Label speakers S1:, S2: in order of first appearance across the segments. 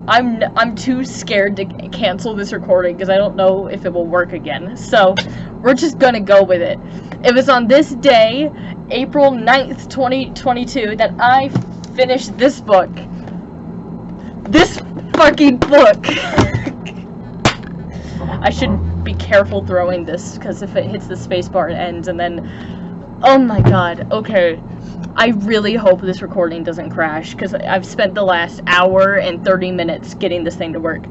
S1: I'm too scared to cancel this recording because I don't know if it will work again. So we're just gonna go with it. It was on this day, April 9th, 2022, that I finished this book. This fucking book. I should be careful throwing this because if it hits the spacebar it ends and then, oh my god, okay. I really hope this recording doesn't crash, because I've spent the last hour and 30 minutes getting this thing to work.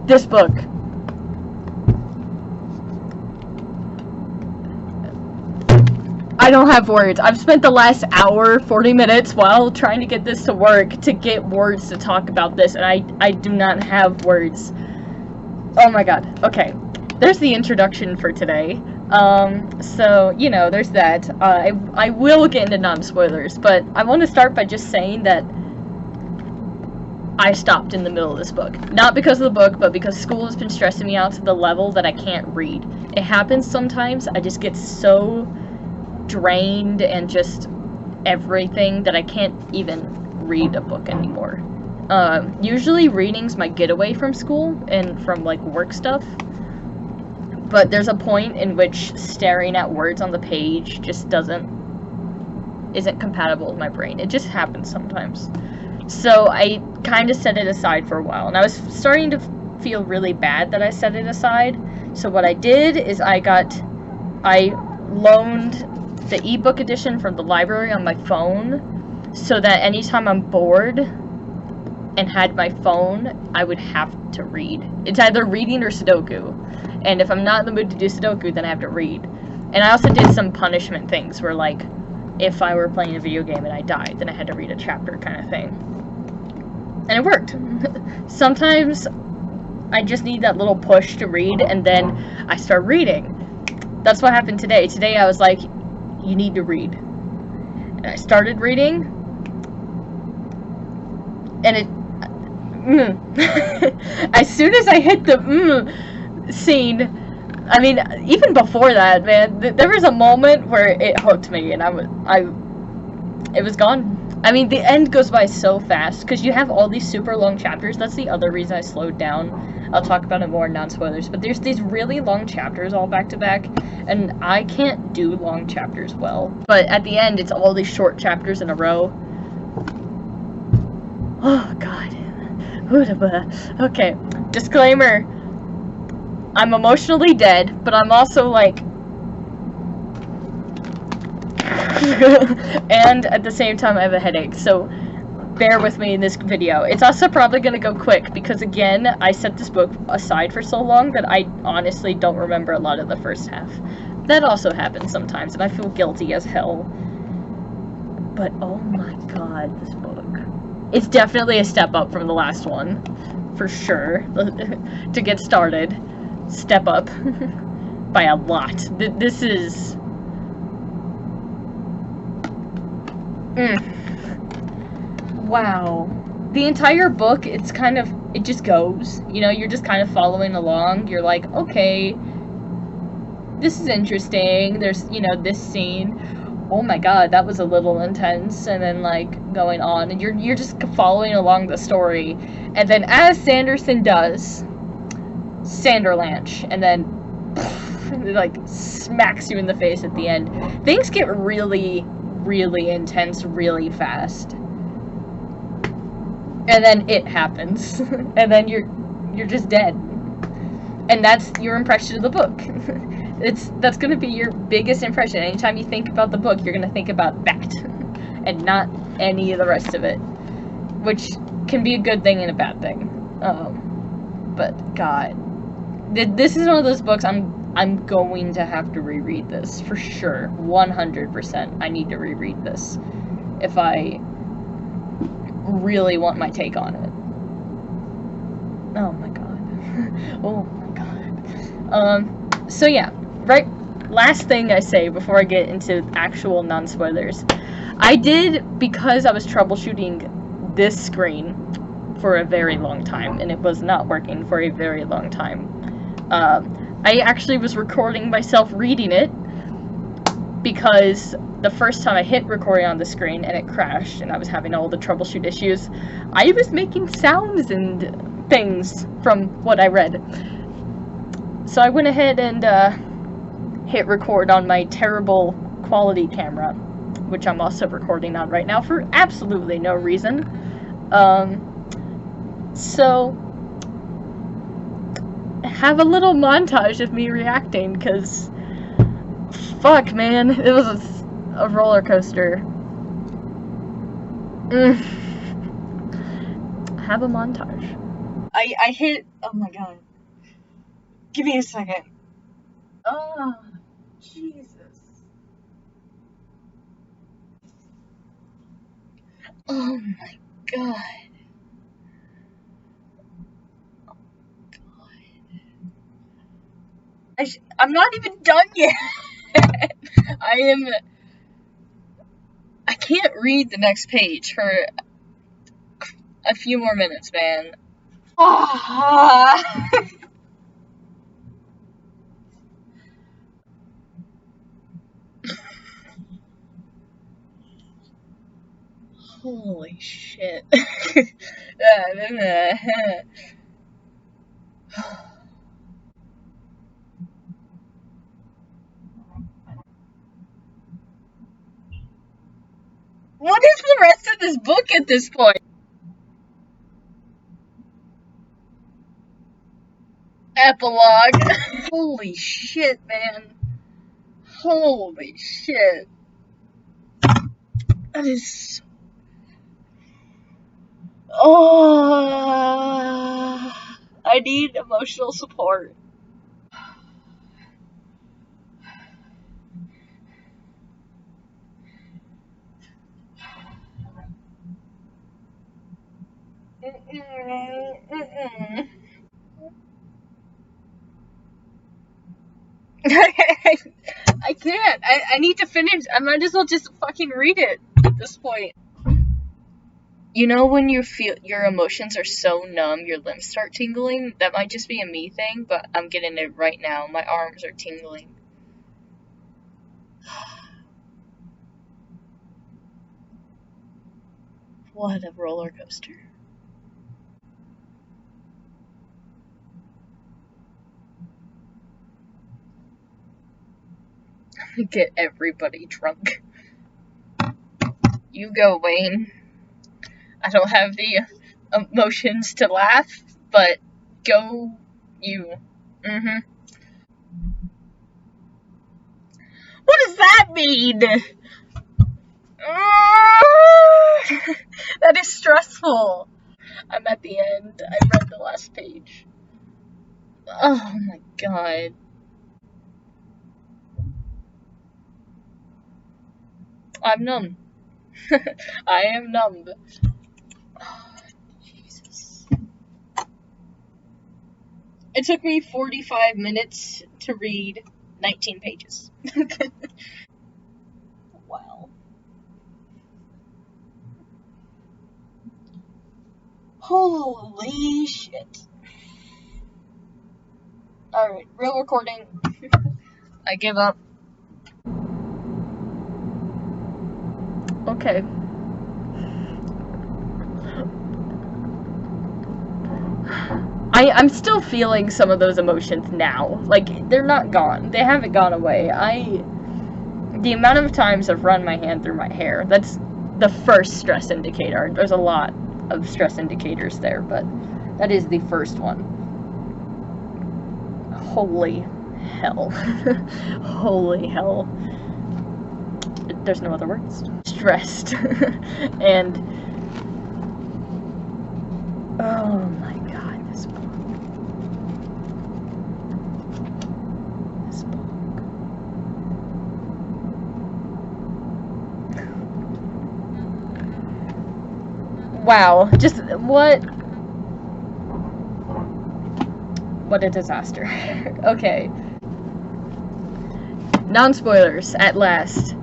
S1: This book. I don't have words. I've spent the last hour, 40 minutes while trying to get this to work to get words to talk about this, and I do not have words. Oh my god. Okay. There's the introduction for today. So, you know, there's that. I will get into non-spoilers, but I want to start by just saying that I stopped in the middle of this book. Not because of the book, but because school has been stressing me out to the level that I can't read. It happens sometimes. I just get so drained and just everything that I can't even read a book anymore. Usually reading's my getaway from school and from, like, work stuff. But there's a point in which staring at words on the page just isn't compatible with my brain. It just happens sometimes. So I kind of set it aside for a while, and I was starting to feel really bad that I set it aside. So what I did is I loaned the ebook edition from the library on my phone, so that anytime I'm bored and had my phone, I would have to read. It's either reading or Sudoku. And if I'm not in the mood to do Sudoku, then I have to read. And I also did some punishment things where, like, if I were playing a video game and I died, then I had to read a chapter kind of thing. And it worked. Sometimes I just need that little push to read, and then I start reading. That's what happened today. Today I was like, you need to read. And I started reading, and it... as soon as I hit the scene, I mean, even before that, man, there was a moment where it hooked me, and it was gone. I mean, the end goes by so fast, because you have all these super long chapters. That's the other reason I slowed down. I'll talk about it more in non-spoilers, but there's these really long chapters all back to back, and I can't do long chapters well. But at the end, it's all these short chapters in a row. Oh, God. Okay, disclaimer. I'm emotionally dead, but I'm also, like... and at the same time I have a headache, so bear with me in this video. It's also probably gonna go quick, because again, I set this book aside for so long that I honestly don't remember a lot of the first half. That also happens sometimes, and I feel guilty as hell. But oh my god, this book. It's definitely a step up from the last one. For sure. To get started. Step up. By a lot. This is... Wow. The entire book, it's kind of... It just goes. You know, you're just kind of following along. You're like, okay, this is interesting. There's, you know, this scene. Oh my god, that was a little intense, and then, like, going on, and you're just following along the story, and then, as Sanderson does, Sanderlanche, and then, it, like, smacks you in the face at the end. Things get really, really intense really fast. And then it happens, and then you're just dead. And that's your impression of the book. That's gonna be your biggest impression. Anytime you think about the book, you're gonna think about that, and not any of the rest of it, which can be a good thing and a bad thing. But God, this is one of those books I'm going to have to reread this for sure, 100%. I need to reread this if I really want my take on it. Oh my God. Oh my God. So yeah, right, last thing I say before I get into actual non-spoilers. I did, because I was troubleshooting this screen for a very long time, and it was not working for a very long time. I actually was recording myself reading it, because the first time I hit recording on the screen and it crashed and I was having all the troubleshoot issues, I was making sounds and things from what I read. So I went ahead and hit record on my terrible quality camera, which I'm also recording on right now for absolutely no reason. So have a little montage of me reacting, because fuck, man, it was a roller coaster. Have a montage. I hit, oh my god. Give me a second. Oh, Jesus. Oh my god. I'm not even done yet. I can't read the next page for a few more minutes, man. Holy shit. What is the rest of this book at this point? Epilogue. Holy shit, man. Holy shit. That is... Oh, I need emotional support. I can't. I need to finish. I might as well just fucking read it at this point. You know when you feel your emotions are so numb, your limbs start tingling? That might just be a me thing, but I'm getting it right now. My arms are tingling. What a roller coaster. Get everybody drunk. You go, Wayne. I don't have the emotions to laugh, but go you. Mm-hmm. What does that mean? That is stressful. I'm at the end. I read the last page. Oh my god. I'm numb. I am numb. Oh, Jesus. It took me 45 minutes to read 19 pages. Wow. Holy shit. Alright, real recording. I give up. Okay. I'm still feeling some of those emotions now. Like, they're not gone. They haven't gone away. The amount of times I've run my hand through my hair, that's the first stress indicator. There's a lot of stress indicators there, but that is the first one. Holy hell. Holy hell. There's no other words. Stressed. And oh my god, this book. This book. Wow, just what a disaster. Okay. Non-spoilers, at last.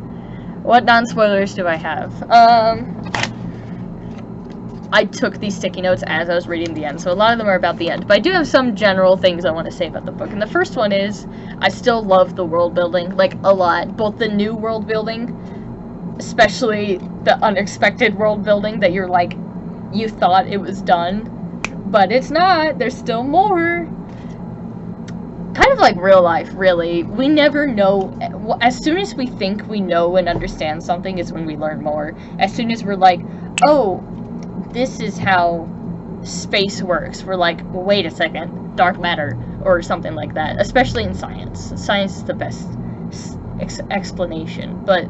S1: What non-spoilers do I have? I took these sticky notes as I was reading the end, so a lot of them are about the end. But I do have some general things I want to say about the book. And the first one is, I still love the world building, like, a lot. Both the new world building, especially the unexpected world building that you're like, you thought it was done, but it's not. There's still more. Kind of like real life, really. We never know. As soon as we think we know and understand something is when we learn more. As soon as we're like, oh, this is how space works, we're like, well, wait a second, dark matter, or something like that. Especially in science. Science is the best explanation, but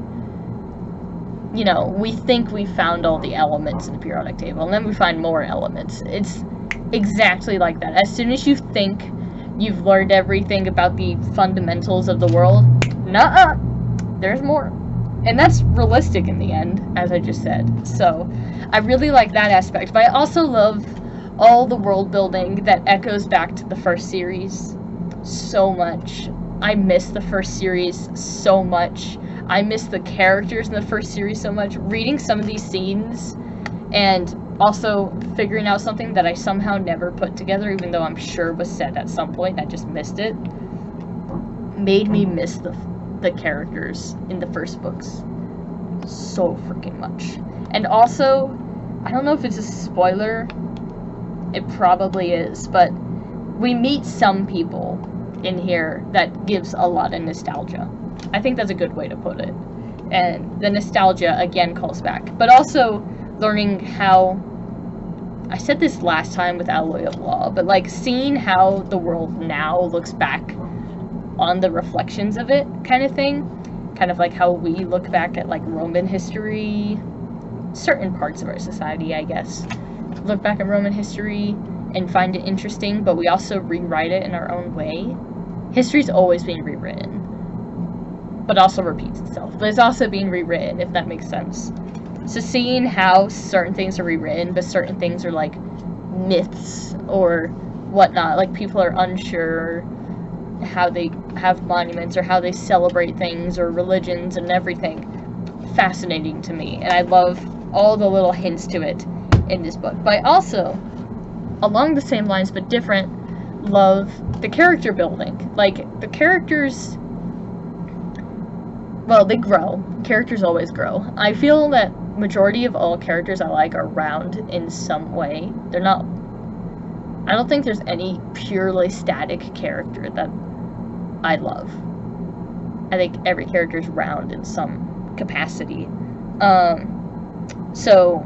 S1: you know, we think we found all the elements in the periodic table, and then we find more elements. It's exactly like that. As soon as you think you've learned everything about the fundamentals of the world, nuh-uh, there's more. And that's realistic in the end, as I just said. So, I really like that aspect. But I also love all the world building that echoes back to the first series so much. I miss the first series so much. I miss the characters in the first series so much. Reading some of these scenes and also figuring out something that I somehow never put together, even though I'm sure was said at some point and I just missed it, made me miss the characters in the first books so freaking much. And also, I don't know if it's a spoiler, it probably is, but we meet some people in here that gives a lot of nostalgia. I think that's a good way to put it. And the nostalgia, again, calls back. But also, learning how, I said this last time with Alloy of Law, but like seeing how the world now looks back on the reflections of it kind of thing. Kind of like how we look back at like Roman history, certain parts of our society, I guess. Look back at Roman history and find it interesting, but we also rewrite it in our own way. History's always being rewritten, but also repeats itself. But it's also being rewritten, if that makes sense. So seeing how certain things are rewritten, but certain things are like myths or whatnot, like people are unsure how they have monuments or how they celebrate things or religions and everything. Fascinating to me, and I love all the little hints to it in this book. But I also, along the same lines but different, love the character building. Like, the characters, well, they grow. Characters always grow. I feel that majority of all characters I like are round in some way. They're not, I don't think there's any purely static character that I love. I think every character is round in some capacity. So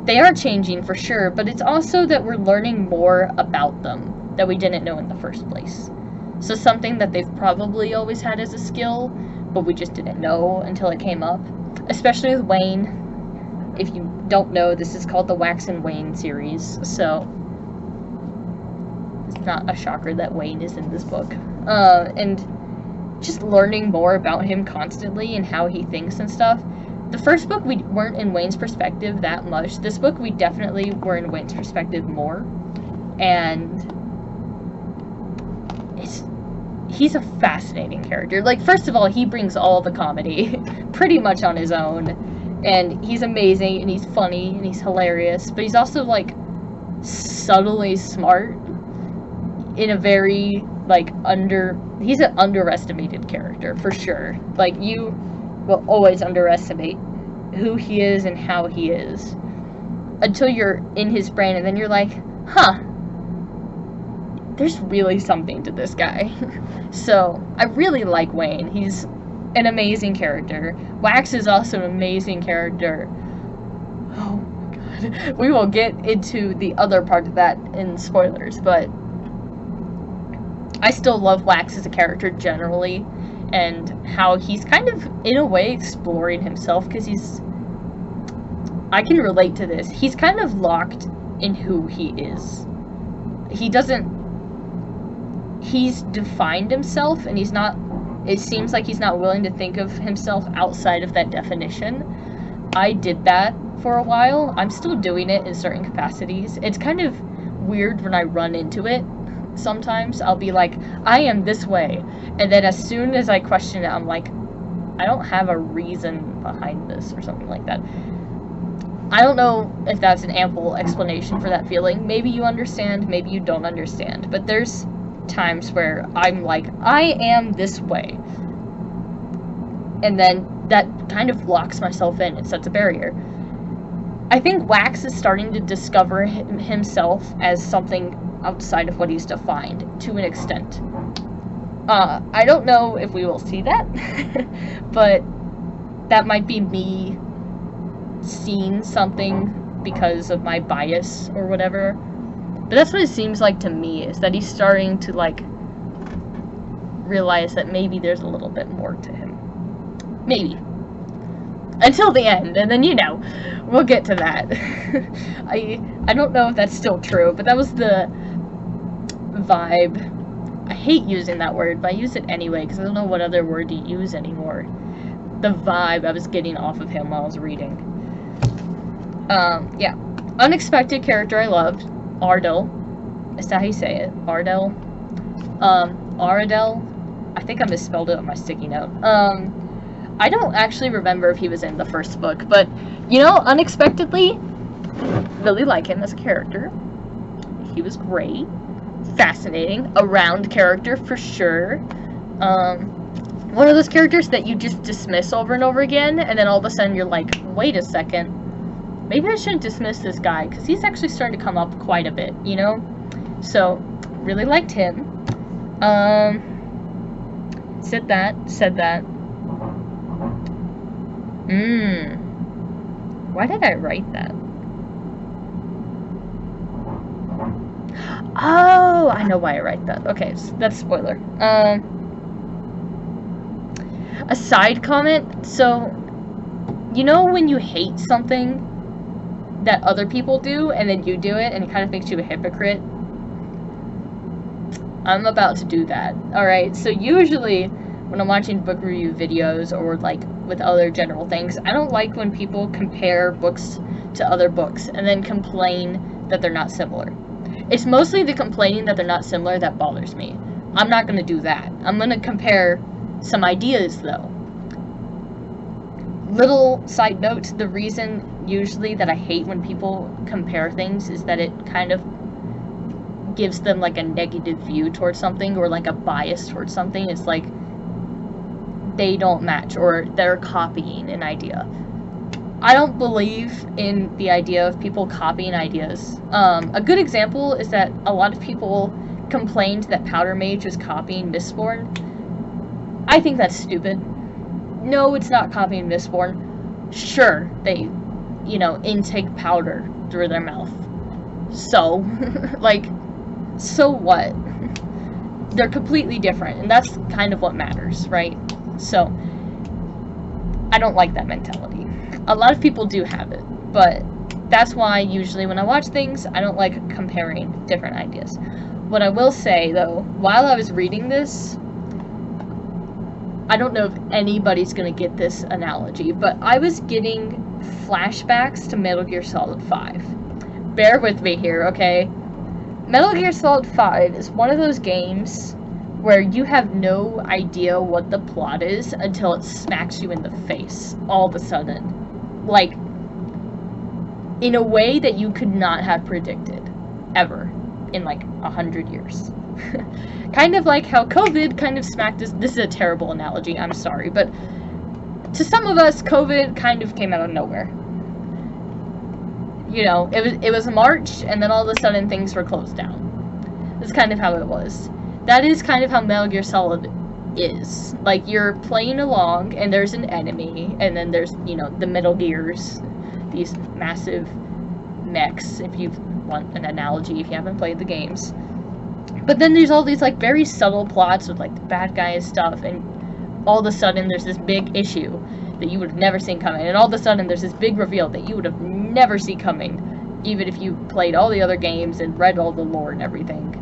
S1: they are changing for sure, but it's also that we're learning more about them that we didn't know in the first place. So something that they've probably always had as a skill, but we just didn't know until it came up. Especially with Wayne. If you don't know, this is called the Wax and Wayne series, so it's not a shocker that Wayne is in this book. And just learning more about him constantly and how he thinks and stuff. The first book, we weren't in Wayne's perspective that much. This book, we definitely were in Wayne's perspective more. And he's a fascinating character. Like, first of all, he brings all the comedy pretty much on his own. And he's amazing, and he's funny, and he's hilarious. But he's also, like, subtly smart in a very, like, he's an underestimated character, for sure. Like, you will always underestimate who he is and how he is until you're in his brain, and then you're like, huh, there's really something to this guy. So, I really like Wayne. He's an amazing character. Wax is also an amazing character. Oh my god. We will get into the other part of that in spoilers, but I still love Wax as a character generally, and how he's kind of, in a way, exploring himself, because I can relate to this. He's kind of locked in who he is. He's defined himself, and it seems like he's not willing to think of himself outside of that definition. I did that for a while. I'm still doing it in certain capacities. It's kind of weird when I run into it. Sometimes I'll be like, I am this way, and then as soon as I question it, I'm like, I don't have a reason behind this, or something like that. I don't know if that's an ample explanation for that feeling. Maybe you understand, maybe you don't understand. But there's times where I'm like, I am this way. And then that kind of locks myself in. It sets a barrier. I think Wax is starting to discover himself as something outside of what he's defined, to an extent. I don't know if we will see that, but that might be me seeing something because of my bias or whatever. But that's what it seems like to me, is that he's starting to, like, realize that maybe there's a little bit more to him. Maybe. Until the end, and then, you know, we'll get to that. I don't know if that's still true, but that was the vibe. I hate using that word, but I use it anyway, because I don't know what other word to use anymore. The vibe I was getting off of him while I was reading. Yeah. Unexpected character I loved. Ardell. Is that how you say it? Ardell? Aradell? I think I misspelled it on my sticky note. I don't actually remember if he was in the first book, but, you know, unexpectedly, really like him as a character. He was great. Fascinating. A round character, for sure. One of those characters that you just dismiss over and over again, and then all of a sudden you're like, wait a second, maybe I shouldn't dismiss this guy, because he's actually starting to come up quite a bit, you know? So, really liked him. Said that. Why did I write that? Oh, I know why I write that. Okay, so that's a spoiler. A side comment. So, you know when you hate something that other people do, and then you do it, and it kind of makes you a hypocrite? I'm about to do that. Alright, so usually when I'm watching book review videos, or like with other general things, I don't like when people compare books to other books and then complain that they're not similar. It's mostly the complaining that they're not similar that bothers me. I'm not going to do that. I'm going to compare some ideas, though. Little side note, the reason usually that I hate when people compare things is that it kind of gives them like a negative view towards something, or like a bias towards something. It's like they don't match, or they're copying an idea. I don't believe in the idea of people copying ideas. A good example is that a lot of people complained that Powder Mage was copying Mistborn. I think that's stupid. No, it's not copying Mistborn. Sure, they, you know, intake powder through their mouth. So, like, so what? They're completely different, and that's kind of what matters, right? So, I don't like that mentality. A lot of people do have it, but that's why usually when I watch things, I don't like comparing different ideas. What I will say, though, while I was reading this, I don't know if anybody's going to get this analogy, but I was getting flashbacks to Metal Gear Solid 5. Bear with me here, okay? Metal Gear Solid 5 is one of those games where you have no idea what the plot is until it smacks you in the face all of a sudden. Like, in a way that you could not have predicted, ever, in like 100 years. Kind of like how COVID kind of smacked us. This is a terrible analogy, I'm sorry, but to some of us, COVID kind of came out of nowhere. You know, it was March, and then all of a sudden things were closed down. That's kind of how it was. That is kind of how Metal Gear Solid is. Like, you're playing along, and there's an enemy, and then there's, you know, the Metal Gears, these massive mechs, if you want an analogy, if you haven't played the games. But then there's all these, like, very subtle plots with, like, the bad guys stuff, and all of a sudden there's this big issue that you would have never seen coming, and all of a sudden there's this big reveal that you would have never seen coming, even if you played all the other games and read all the lore and everything,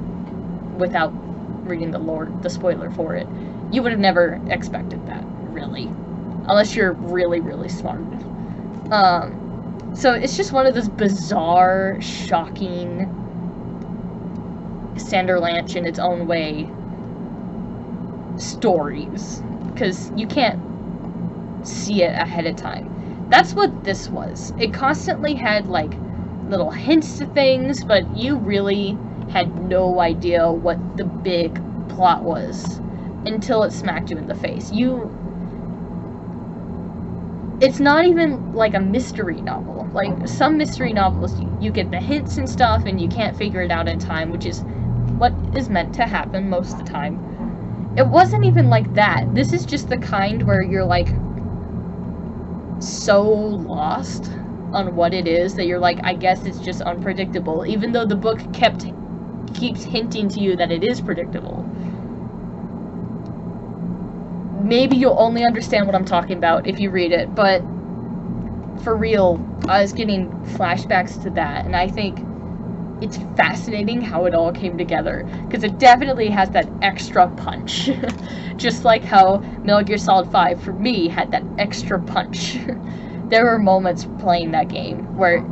S1: without reading the lore, the spoiler for it. You would have never expected that, really. Unless you're really, really smart. So it's just one of those bizarre, shocking, Sanderlanche in its own way stories. Because you can't see it ahead of time. That's what this was. It constantly had, like, little hints to things, but you really had no idea what the big plot was until it smacked you in the face. It's not even like a mystery novel. Like, some mystery novels, you get the hints and stuff and you can't figure it out in time, which is what is meant to happen most of the time. It wasn't even like that. This is just the kind where you're, like, so lost on what it is that you're like, I guess it's just unpredictable, even though the book keeps hinting to you that it is predictable. Maybe you'll only understand what I'm talking about if you read it, but for real, I was getting flashbacks to that, and I think it's fascinating how it all came together, because it definitely has that extra punch. Just like how Metal Gear Solid 5, for me, had that extra punch. There were moments playing that game where,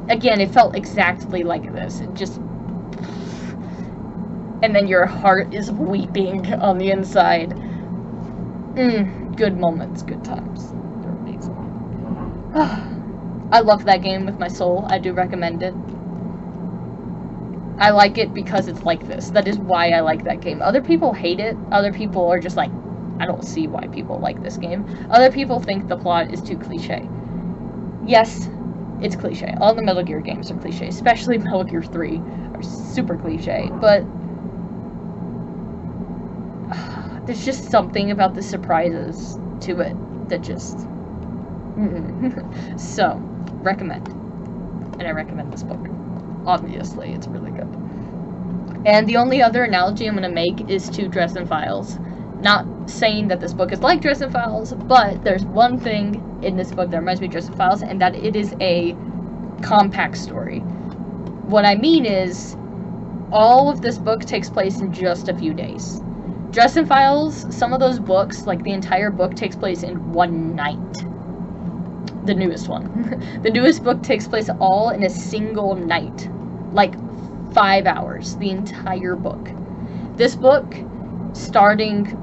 S1: again, it felt exactly like this. It just... and then your heart is weeping on the inside. Good moments, good times. They're amazing. I love that game with my soul. I do recommend it. I like it because it's like this. That is why I like that game. Other people hate it. Other people are just like, I don't see why people like this game. Other people think the plot is too cliche. Yes, it's cliche. All the Metal Gear games are cliche. Especially Metal Gear 3 are super cliche. But there's just something about the surprises to it that just... So, recommend. And I recommend this book. Obviously, it's really good. And the only other analogy I'm going to make is to Dresden Files. Not saying that this book is like Dresden Files, but there's one thing in this book that reminds me of Dresden Files, and that it is a compact story. What I mean is, all of this book takes place in just a few days. Dresden Files, some of those books, like the entire book, takes place in one night. The newest one. The newest book takes place all in a single night. Like 5 hours. The entire book. This book, starting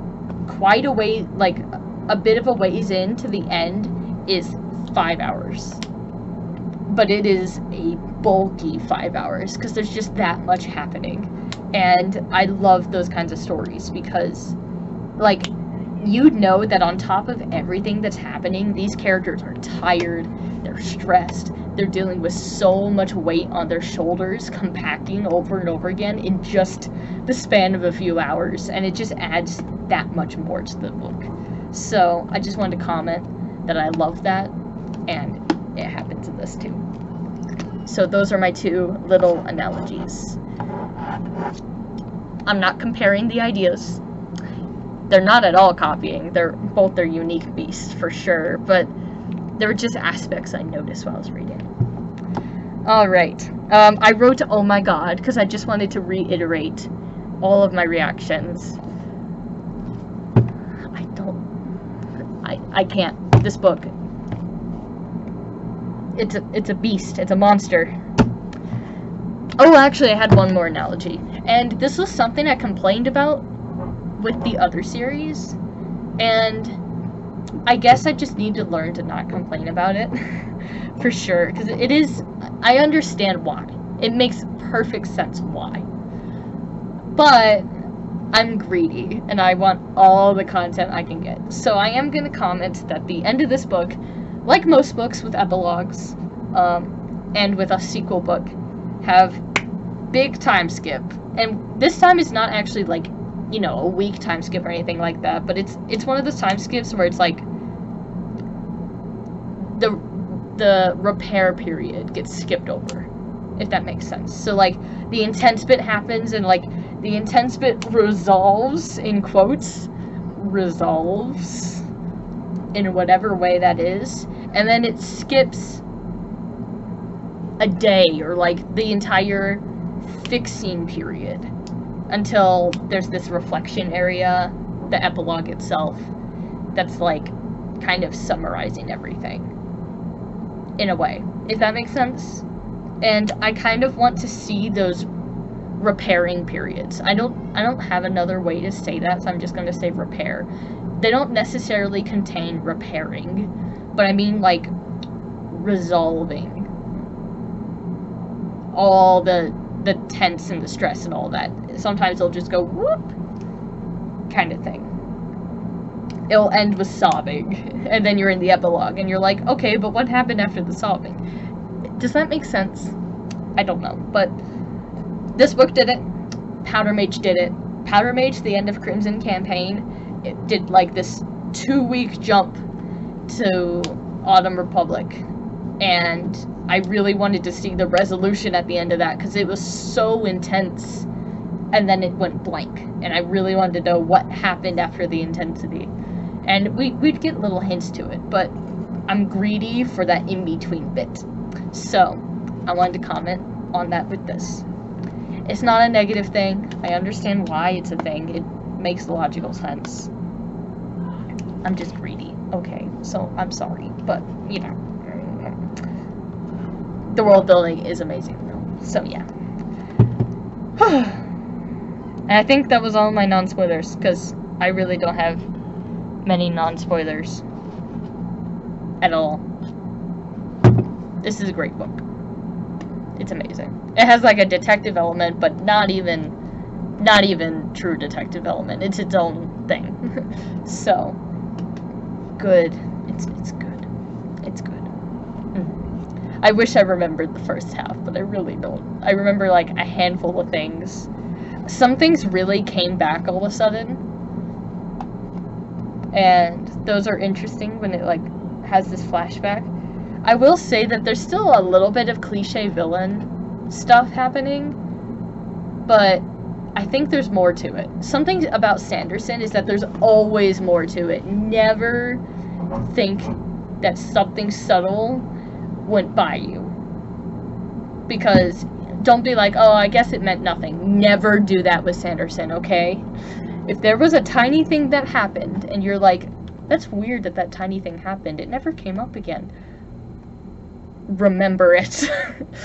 S1: quite a way, like a bit of a ways in to the end, is 5 hours. But it is a bulky 5 hours, because there's just that much happening. And I love those kinds of stories, because, like, you know that on top of everything that's happening, these characters are tired, they're stressed, they're dealing with so much weight on their shoulders, compacting over and over again in just the span of a few hours, and it just adds that much more to the book. So, I just wanted to comment that I love that, and it happens in this too. So those are my two little analogies. I'm not comparing the ideas. They're not at all copying. They're both their unique beasts, for sure, but there were just aspects I noticed while I was reading. Alright. I wrote, oh my god, because I just wanted to reiterate all of my reactions. I can't. This book. It's a beast. It's a monster. Oh, actually, I had one more analogy. And this was something I complained about with the other series. And I guess I just need to learn to not complain about it. For sure. Because it is... I understand why. It makes perfect sense why. But I'm greedy. And I want all the content I can get. So I am going to comment that the end of this book, like most books with epilogues, and with a sequel book, have big time skip. And this time is not actually like, you know, a week time skip or anything like that, but it's one of those time skips where it's like the repair period gets skipped over, if that makes sense. So like the intense bit happens and like the intense bit resolves, in quotes, resolves in whatever way that is, and then it skips a day or like the entire fixing period until there's this reflection area, the epilogue itself, that's like kind of summarizing everything in a way, if that makes sense. And I kind of want to see those repairing periods. I don't have another way to say that, so I'm just going to say repair. They don't necessarily contain repairing, but I mean, like, resolving all the tense and the stress and all that. Sometimes it'll just go whoop, kind of thing. It'll end with sobbing, and then you're in the epilogue, and you're like, okay, but what happened after the sobbing? Does that make sense? I don't know, but this book did it. Powder Mage did it. Powder Mage, the end of Crimson campaign, it did like this 2-week jump to Autumn Republic, and I really wanted to see the resolution at the end of that, because it was so intense, and then it went blank, and I really wanted to know what happened after the intensity. And we'd get little hints to it, but I'm greedy for that in-between bit. So, I wanted to comment on that with this. It's not a negative thing. I understand why it's a thing. It makes logical sense. I'm just greedy. Okay, so I'm sorry, but, you know. The world building is amazing, though. So, yeah. And I think that was all my non-spoilers, because I really don't have many non-spoilers at all. This is a great book. It's amazing. It has like a detective element, but not even true detective element. It's its own thing. So good. It's good. It's good. I wish I remembered the first half, but I really don't. I remember like a handful of things. Some things really came back all of a sudden, and those are interesting when it like has this flashback. I will say that there's still a little bit of cliche villain stuff happening, but I think there's more to it. Something about Sanderson is that there's always more to it. Never think that something subtle went by you. Because don't be like, oh, I guess it meant nothing. Never do that with Sanderson, okay? If there was a tiny thing that happened, and you're like, that's weird that that tiny thing happened, it never came up again. Remember it,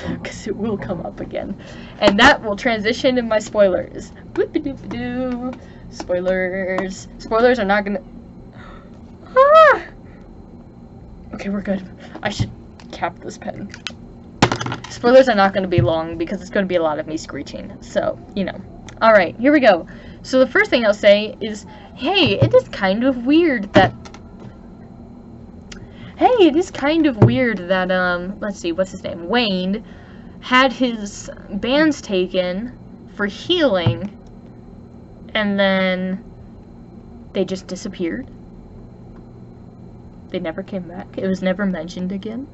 S1: because it will come up again. And that will transition in my spoilers. Boop-a-doop-a-doo. Spoilers. Spoilers are not gonna... Ah! Okay, we're good. I should cap this pen. Spoilers are not going to be long, because it's going to be a lot of me screeching. So, you know. Alright, here we go. So the first thing I'll say is, hey, it is kind of weird that... Hey, it is kind of weird that, let's see, what's his name? Wayne had his bands taken for healing, and then they just disappeared. They never came back. It was never mentioned again.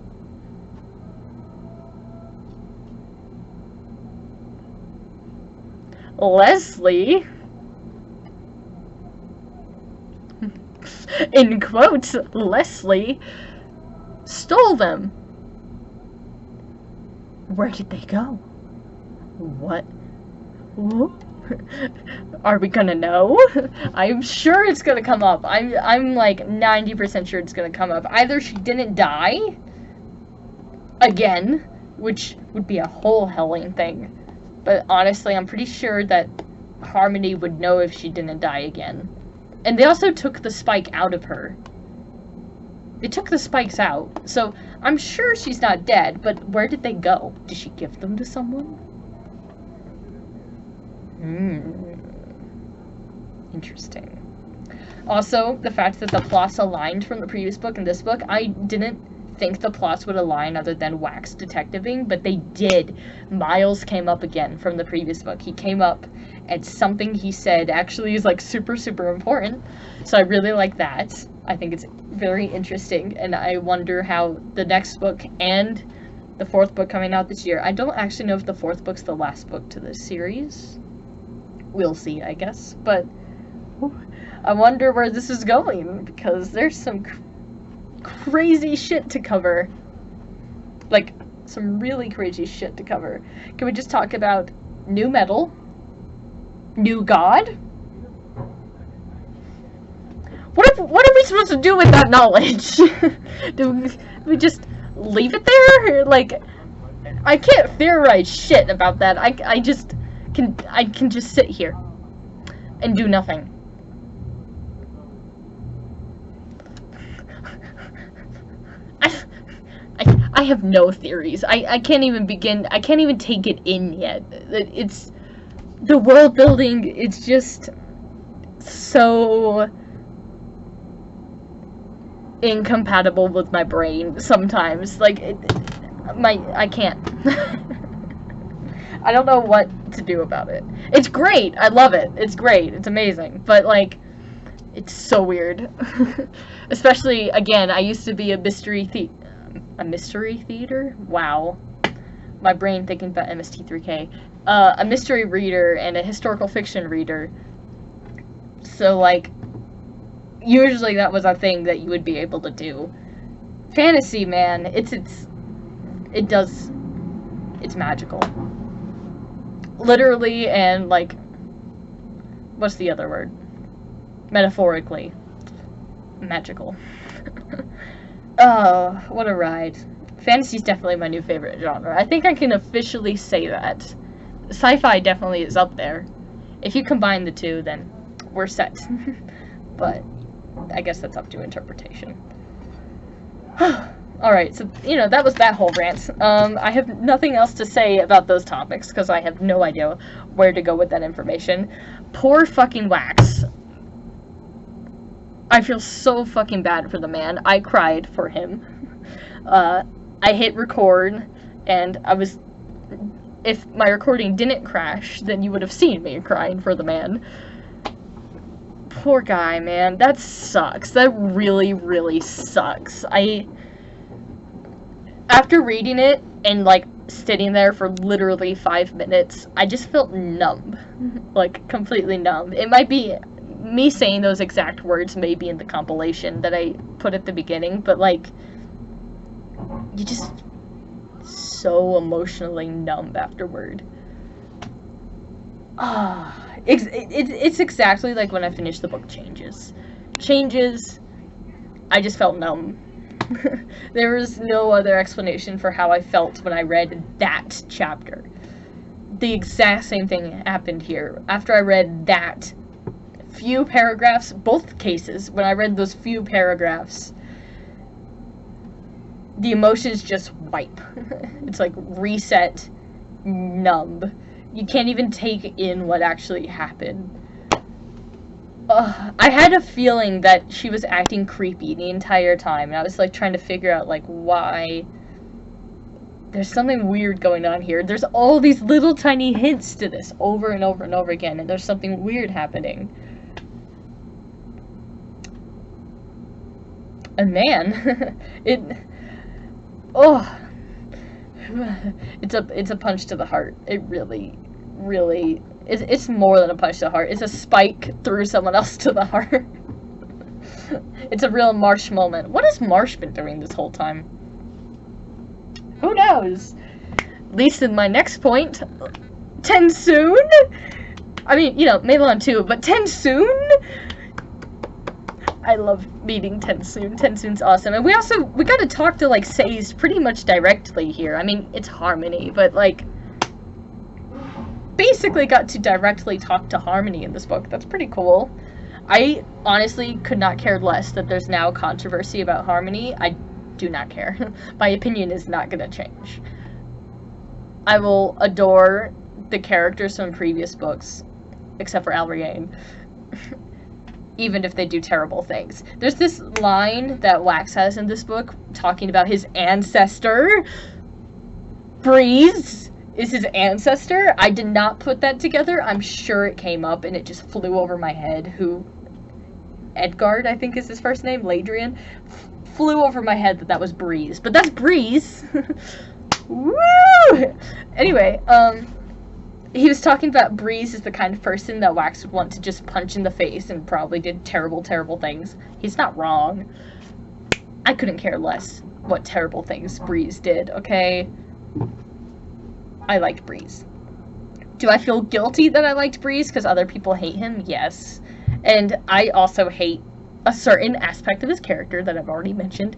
S1: Leslie, in quotes, Leslie stole them. Where did they go? What? Are we gonna know? I'm sure it's gonna come up. I'm like 90% sure it's gonna come up. Either she didn't die again, which would be a whole helling thing. But honestly, I'm pretty sure that Harmony would know if she didn't die again. And they also took the spike out of her. They took the spikes out. So I'm sure she's not dead, but where did they go? Did she give them to someone? Interesting. Also, the fact that the plots aligned from the previous book and this book, I didn't think the plots would align other than Wax detectiving, but they did. Miles came up again from the previous book. He came up, and something he said actually is like super important, so I really like that. I think it's very interesting, and I wonder how the next book and the fourth book coming out this year, I don't actually know if the fourth book's the last book to this series. We'll see, I guess, but I wonder where this is going, because there's some crazy shit to cover. Like, some really crazy shit to cover. Can we just talk about new metal? New god? What are we supposed to do with that knowledge? Do we just leave it there? Like, I can't theorize shit about that. I can just sit here and do nothing. I have no theories. I can't even begin, I can't even take it in yet. It's, the world building, it's just so incompatible with my brain sometimes. Like, I can't. I don't know what to do about it. It's great. I love it. It's great. It's amazing. But, like, it's so weird. Especially, again, I used to be a mystery theater? Wow. My brain thinking about MST3K. A mystery reader and a historical fiction reader. So, like, usually that was a thing that you would be able to do. Fantasy, man, it's magical. Literally and, like, what's the other word? Metaphorically. Magical. Oh, what a ride. Fantasy's definitely my new favorite genre. I think I can officially say that. Sci-fi definitely is up there. If you combine the two, then we're set. But I guess that's up to interpretation. Alright, so, you know, that was that whole rant. I have nothing else to say about those topics, because I have no idea where to go with that information. Poor fucking Wax. I feel so fucking bad for the man. I cried for him. I hit record, and I was... If my recording didn't crash, then you would have seen me crying for the man. Poor guy, man. That sucks. That really, really sucks. After reading it, and, like, sitting there for literally 5 minutes, I just felt numb. Like, completely numb. It might be... Me saying those exact words may be in the compilation that I put at the beginning, but, like... You just... so emotionally numb afterward. It's exactly like when I finished the book Changes. Changes, I just felt numb. There was no other explanation for how I felt when I read that chapter. The exact same thing happened here. After I read that few paragraphs, both cases, when I read those few paragraphs, the emotions just wipe. It's like reset, numb. You can't even take in what actually happened. I had a feeling that she was acting creepy the entire time, and I was like trying to figure out like why. There's something weird going on here. There's all these little tiny hints to this over and over and over again, and there's something weird happening. And man, it's a punch to the heart. It really it's more than a punch to the heart. It's a spike through someone else to the heart. It's a real Marsh moment. What has Marsh been doing this whole time? Who knows? At least in my next point, Tensoon? I mean, you know, Melon too, but Tensoon? I love meeting Tensoon. Tensoon's awesome. And we got to talk to, like, Seize pretty much directly here. I mean, it's Harmony, but, like, basically got to directly talk to Harmony in this book. That's pretty cool. I honestly could not care less that there's now controversy about Harmony. I do not care. My opinion is not going to change. I will adore the characters from previous books, except for Alriane. Even if they do terrible things. There's this line that Wax has in this book talking about his ancestor. Breeze is his ancestor. I did not put that together. I'm sure it came up and it just flew over my head. Edgard, I think is his first name, Ladrian, flew over my head that was Breeze. But that's Breeze. Woo! Anyway, he was talking about Breeze is the kind of person that Wax would want to just punch in the face and probably did terrible, terrible things. He's not wrong. I couldn't care less what terrible things Breeze did, okay? I liked Breeze. Do I feel guilty that I liked Breeze because other people hate him? Yes. And I also hate a certain aspect of his character that I've already mentioned.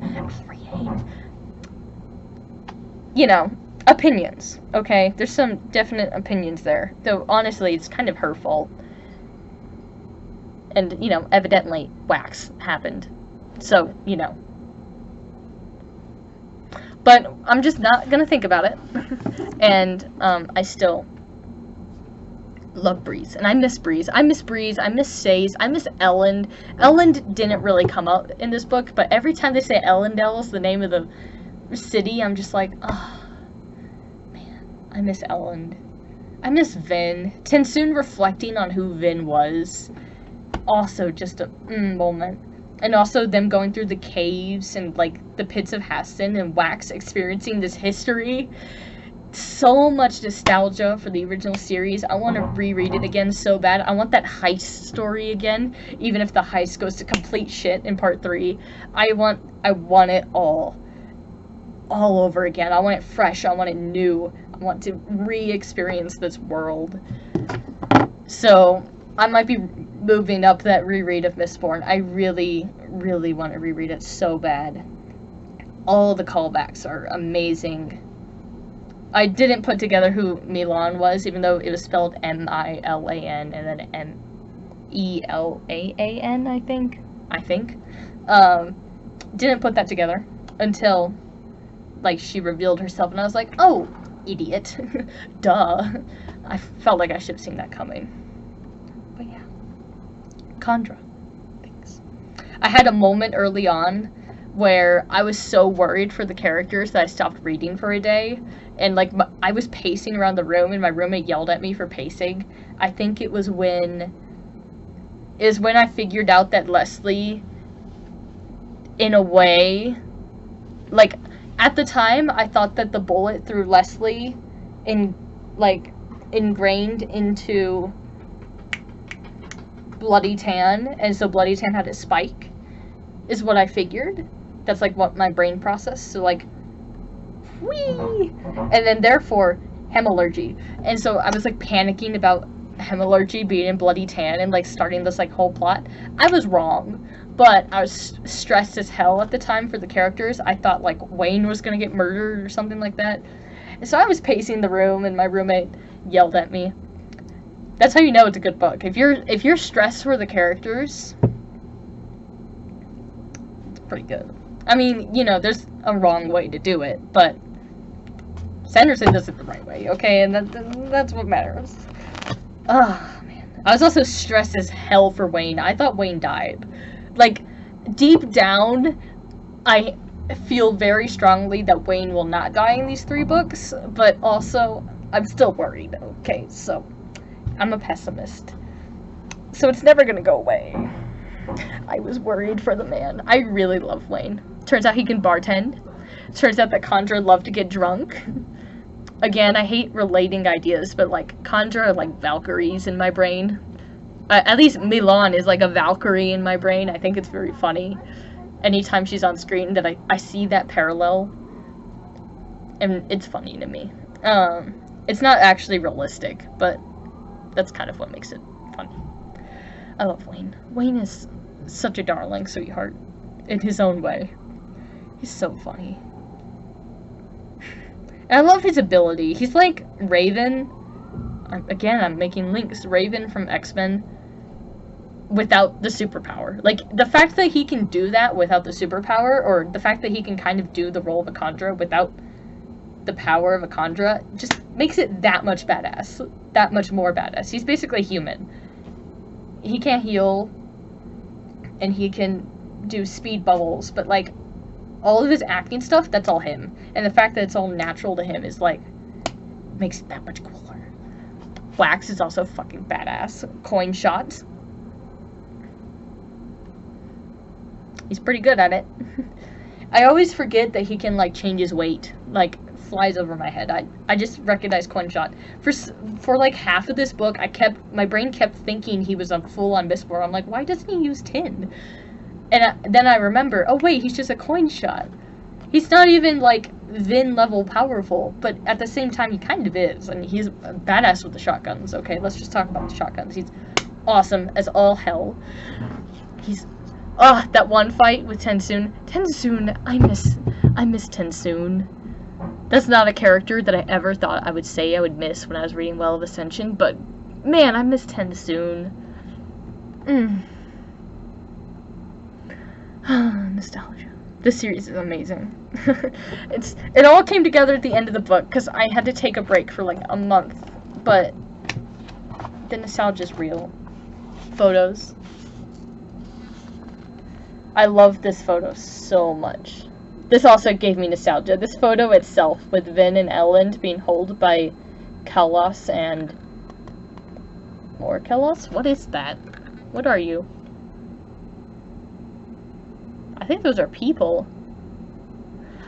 S1: You know, opinions, okay? There's some definite opinions there. Though, honestly, it's kind of her fault. And, you know, evidently, Wax happened. So, you know. But I'm just not gonna think about it. And I still love Breeze, and I miss Breeze. I miss Breeze. I miss Says. I miss Elend. Elend didn't really come up in this book, but every time they say Elendels, the name of the city, I'm just like, oh, man, I miss Elend. I miss Vin. Tensoon reflecting on who Vin was. Also just a moment. And also them going through the caves and, like, the pits of Haston and Wax experiencing this history. So much nostalgia for the original series. I want to reread it again so bad. I want that heist story again, even if the heist goes to complete shit in part 3. I want it all over again. I want it fresh. I want it new. I want to re-experience this world. So I might be moving up that reread of Mistborn. I really, really want to reread it so bad. All the callbacks are amazing. I didn't put together who Milan was, even though it was spelled M-I-L-A-N and then M-E-L-A-A-N, I think. Didn't put that together until, like, she revealed herself, and I was like, oh, idiot. Duh. I felt like I should have seen that coming. But yeah. Kandra. Thanks. I had a moment early on where I was so worried for the characters that I stopped reading for a day. And, like, I was pacing around the room, and my roommate yelled at me for pacing. I think it was when I figured out that Leslie, in a way, like, at the time, I thought that the bullet through Leslie ingrained into Bloody Tan, and so Bloody Tan had a spike, is what I figured. That's, like, what my brain processed. So, like, whee! And then, therefore, hemalurgy. And so I was, like, panicking about hemalurgy being in Bloody Tan and, like, starting this, like, whole plot. I was wrong, but I was stressed as hell at the time for the characters. I thought, like, Wayne was gonna get murdered or something like that. And so I was pacing the room, and my roommate yelled at me. That's how you know it's a good book. If you're stressed for the characters, it's pretty good. I mean, you know, there's a wrong way to do it, but Sanderson does it the right way, okay? And that's what matters. Oh, man. I was also stressed as hell for Wayne. I thought Wayne died. Like, deep down, I feel very strongly that Wayne will not die in these 3 books, but also, I'm still worried, okay? So, I'm a pessimist. So it's never gonna go away. I was worried for the man. I really love Wayne. Turns out he can bartend. Turns out that Kandra loved to get drunk. Again, I hate relating ideas, but, like, Kandra are like Valkyries in my brain. At least Milan is like a Valkyrie in my brain. I think it's very funny. Anytime she's on screen that I see that parallel. And it's funny to me. It's not actually realistic, but that's kind of what makes it funny. I love Wayne. Wayne is such a darling sweetheart in his own way. He's so funny. And I love his ability. He's like Raven. Again, I'm making links. Raven from X-Men without the superpower. Like, the fact that he can do that without the superpower, or the fact that he can kind of do the role of a Kandra without the power of a Kandra, just makes it that much badass. That much more badass. He's basically human. He can't heal, and he can do speed bubbles, but, like, all of his acting stuff, that's all him. And the fact that it's all natural to him is, like, makes it that much cooler. Wax is also fucking badass. Coin shot. He's pretty good at it. I always forget that he can, like, change his weight. Like, flies over my head. I just recognize coin shot. For like half of this book, my brain kept thinking he was a full-on Mistborn. I'm like, why doesn't he use tin? And then I remember, oh wait, he's just a coin shot. He's not even, like, Vin level powerful, but at the same time, he kind of is. And he's a badass with the shotguns. Okay, let's just talk about the shotguns. He's awesome as all hell. He's... Oh, that one fight with Tensoon. Tensoon, I miss Tensoon. That's not a character that I ever thought I would say I would miss when I was reading Well of Ascension, but man, I miss Tensoon. Nostalgia. This series is amazing. It all came together at the end of the book because I had to take a break for like a month, but the nostalgia's real. Photos. I love this photo so much. This also gave me nostalgia. This photo itself with Vin and Elend being held by Kalos and... More Kalos? What is that? What are you? I think those are people.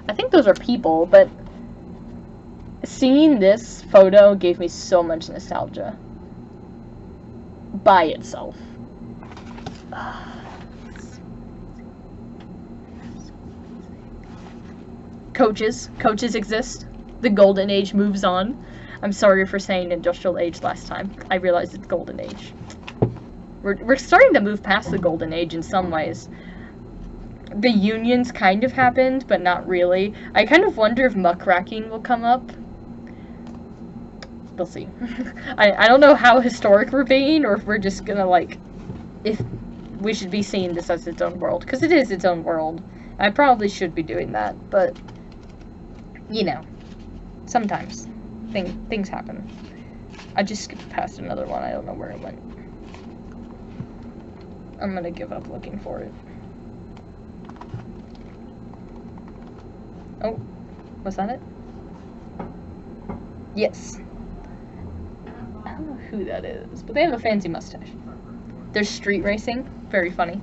S1: I think those are people, but seeing this photo gave me so much nostalgia. By itself. Coaches. Coaches exist. The golden age moves on. I'm sorry for saying industrial age last time. I realized it's golden age. We're starting to move past the golden age in some ways. The unions kind of happened, but not really. I kind of wonder if muckraking will come up. We'll see. I don't know how historic we're being, or if we're just gonna, like, if we should be seeing this as its own world. Because it is its own world. I probably should be doing that, but, you know, sometimes things happen. I just skipped past another one. I don't know where it went. I'm gonna give up looking for it. Oh, was that it? Yes. I don't know who that is, but they have a fancy mustache. There's street racing. Very funny.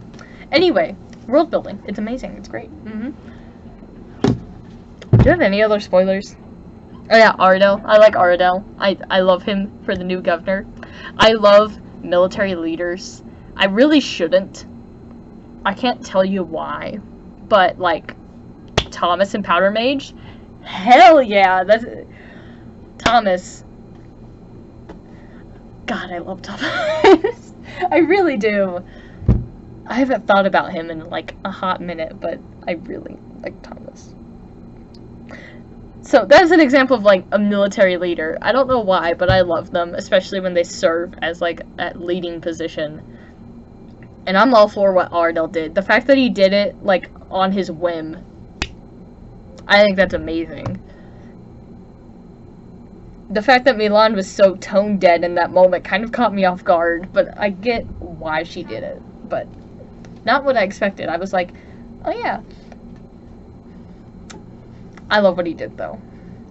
S1: Anyway, world building. It's amazing. It's great. Do you have any other spoilers? Oh yeah, Aradel. I like Aradel. I love him for the new governor. I love military leaders. I really shouldn't. I can't tell you why, but like Thomas and Powder Mage, hell yeah, that's Thomas. God, I love Thomas. I really do. I haven't thought about him in like a hot minute, but I really like Thomas. So that's an example of like a military leader. I don't know why, but I love them, especially when they serve as like a leading position. And I'm all for what Ardell did. The fact that he did it like on his whim, I think that's amazing. The fact that Milan was so tone dead in that moment kind of caught me off guard, but I get why she did it, but not what I expected. I was like, oh yeah. I love what he did though,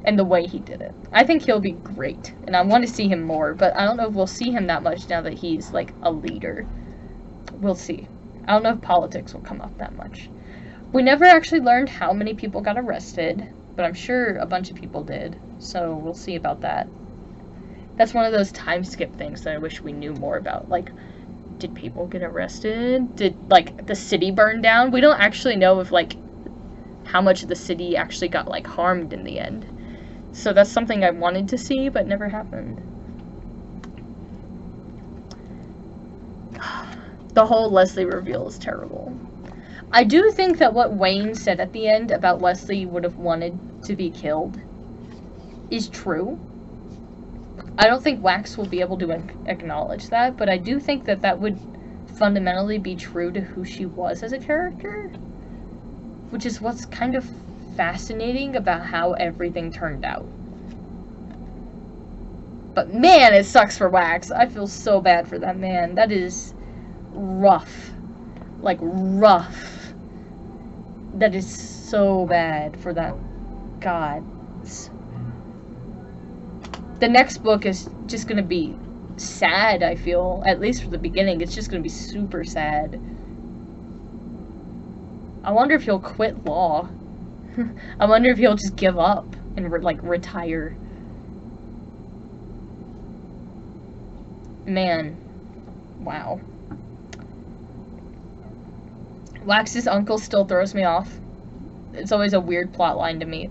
S1: and the way he did it. I think he'll be great, and I want to see him more, but I don't know if we'll see him that much now that he's like a leader. We'll see. I don't know if politics will come up that much. We never actually learned how many people got arrested, but I'm sure a bunch of people did, so we'll see about that. That's one of those time skip things that I wish we knew more about. Like, did people get arrested? Did, like, the city burn down? We don't actually know if, like, how much of the city actually got, like, harmed in the end. So that's something I wanted to see, but never happened. The whole Leslie reveal is terrible. I do think that what Wayne said at the end about Leslie would have wanted to be killed is true. I don't think Wax will be able to acknowledge that, but I do think that that would fundamentally be true to who she was as a character, which is what's kind of fascinating about how everything turned out. But man, it sucks for Wax. I feel so bad for that man. That is rough. Like, rough. That is so bad for that. God. The next book is just gonna be sad, I feel. At least for the beginning, it's just gonna be super sad. I wonder if he'll quit law. I wonder if he'll just give up and, like, retire. Man. Wow. Wax's uncle still throws me off. It's always a weird plot line to me.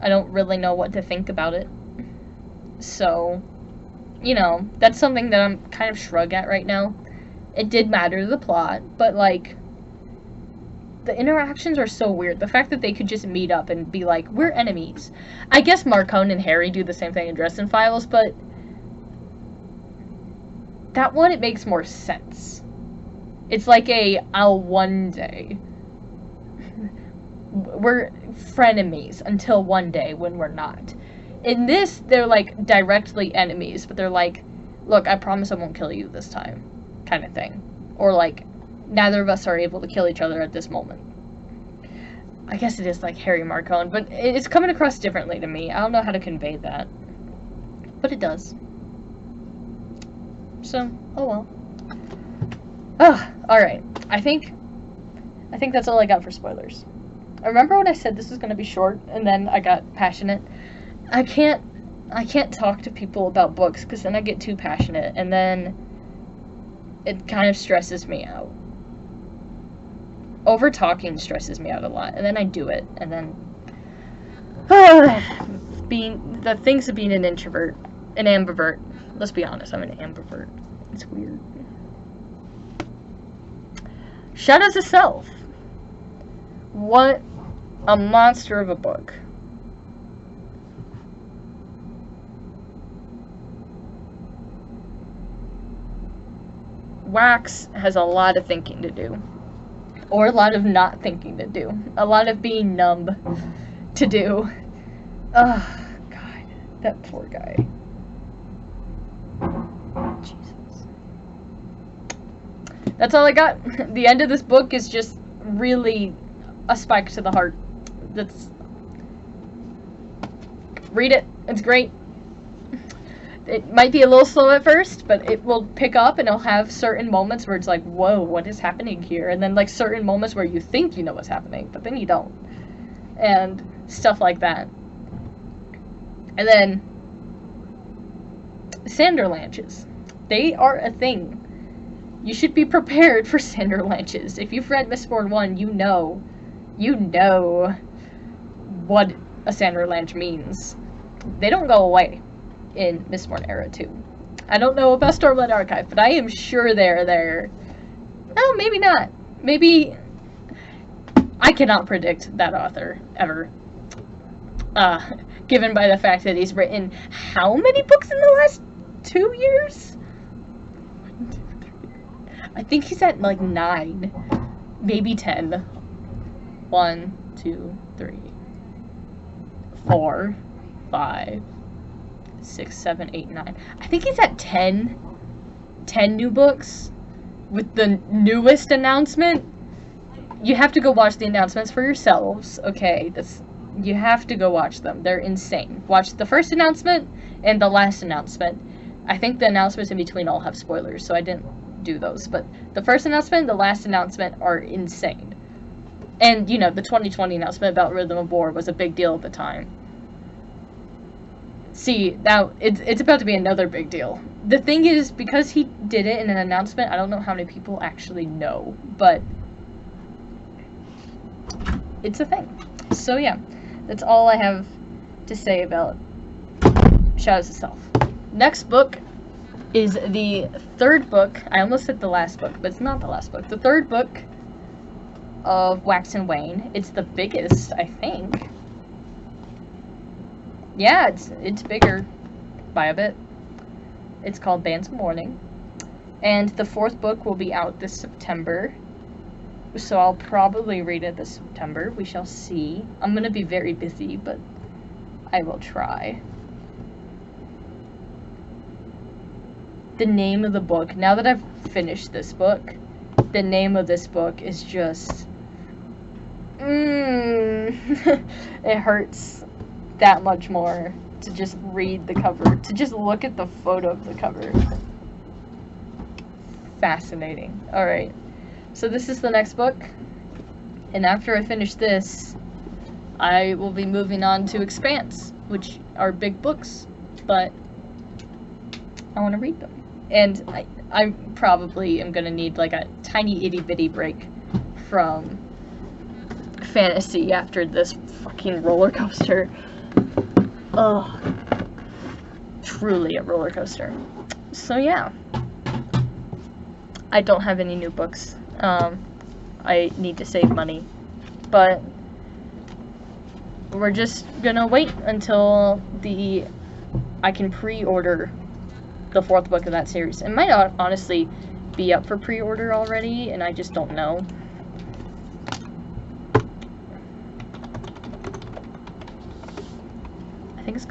S1: I don't really know what to think about it. So, you know, that's something that I'm kind of shrug at right now. It did matter to the plot, but, like, the interactions are so weird. The fact that they could just meet up and be like, we're enemies. I guess Marcone and Harry do the same thing in Dresden Files, but that one, it makes more sense. It's like a, I'll one day. we're frenemies until one day when we're not. In this, they're like directly enemies, but they're like, look, I promise I won't kill you this time, kind of thing. Or like, neither of us are able to kill each other at this moment. I guess it is like Harry Marcone, but it's coming across differently to me. I don't know how to convey that, but it does. So, oh well. Oh, alright. I think that's all I got for spoilers. I remember when I said this was going to be short, and then I got passionate. I can't talk to people about books, because then I get too passionate, and then it kind of stresses me out. Over talking stresses me out a lot, and then I do it, and then being the things of being an introvert, an ambivert. Let's be honest, I'm an ambivert. It's weird. Shadows of Self. What a monster of a book. Wax has a lot of thinking to do. Or a lot of not thinking to do. A lot of being numb to do. Oh, God. That poor guy. Jesus. That's all I got. The end of this book is just really a spike to the heart. Read it. It's great. It might be a little slow at first, but it will pick up, and it'll have certain moments where it's like, whoa, what is happening here? And then, like, certain moments where you think you know what's happening, but then you don't. And stuff like that. And then, Sanderlanches. They are a thing. You should be prepared for Sanderlanches. If you've read Mistborn 1, you know what a Sanderlanche means. They don't go away in Mistborn Era 2. I don't know about Stormlight Archive, but I am sure they're there. Oh, maybe not. Maybe... I cannot predict that author, ever. Given by the fact that he's written how many books in the last 2 years? I think he's at, like, 9. Maybe 10. 1, 2, 3, 4, 5, 6, 7, 8, 9. I think he's at 10. 10 new books with the newest announcement. You have to go watch the announcements for yourselves. Okay, you have to go watch them. They're insane. Watch the first announcement and the last announcement. I think the announcements in between all have spoilers, so I didn't do those. But the first announcement and the last announcement are insane. And, you know, the 2020 announcement about Rhythm of War was a big deal at the time. See, now, it's about to be another big deal. The thing is, because he did it in an announcement, I don't know how many people actually know, but it's a thing. So, yeah, that's all I have to say about Shadows of Self. Next book is the third book. I almost said the last book, but it's not the last book. The third book of Wax and Wayne. It's the biggest, I think. Yeah, it's bigger by a bit. It's called Bands of Mourning. And the fourth book will be out this September. So I'll probably read it this September. We shall see. I'm going to be very busy, but I will try. The name of the book, now that I've finished this book, the name of this book is just... it hurts that much more to just read the cover, to just look at the photo of the cover. Fascinating. Alright, so this is the next book, and after I finish this, I will be moving on to Expanse, which are big books, but I want to read them. And I probably am going to need like a tiny itty bitty break from fantasy after this fucking roller coaster. Ugh. Truly a roller coaster. So yeah. I don't have any new books. I need to save money. But we're just gonna wait until I can pre-order the fourth book of that series. It might honestly be up for pre-order already, and I just don't know.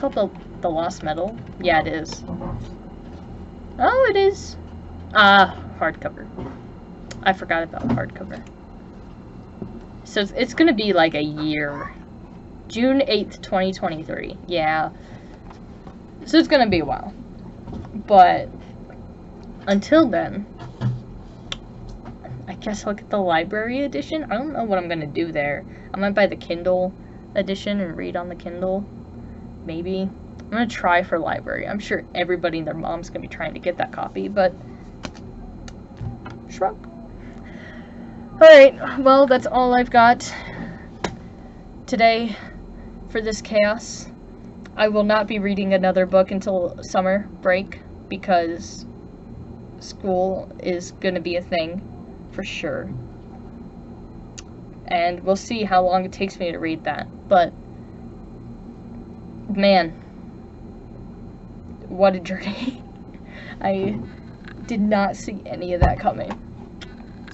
S1: called the Lost Metal? Yeah, it is. Oh, it is. Hardcover. I forgot about hardcover. So it's gonna be like a year. June 8th, 2023. Yeah. So it's gonna be a while. But until then, I guess I'll get the library edition. I don't know what I'm gonna do there. I might buy the Kindle edition and read on the Kindle. Maybe. I'm gonna try for library. I'm sure everybody and their mom's gonna be trying to get that copy, but shrug. Alright, well, that's all I've got today for this chaos. I will not be reading another book until summer break because school is gonna be a thing for sure. And we'll see how long it takes me to read that. But man, what a journey. I did not see any of that coming.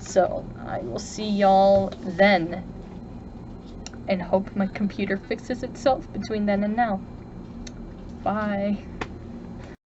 S1: So, I will see y'all then. And hope my computer fixes itself between then and now. Bye.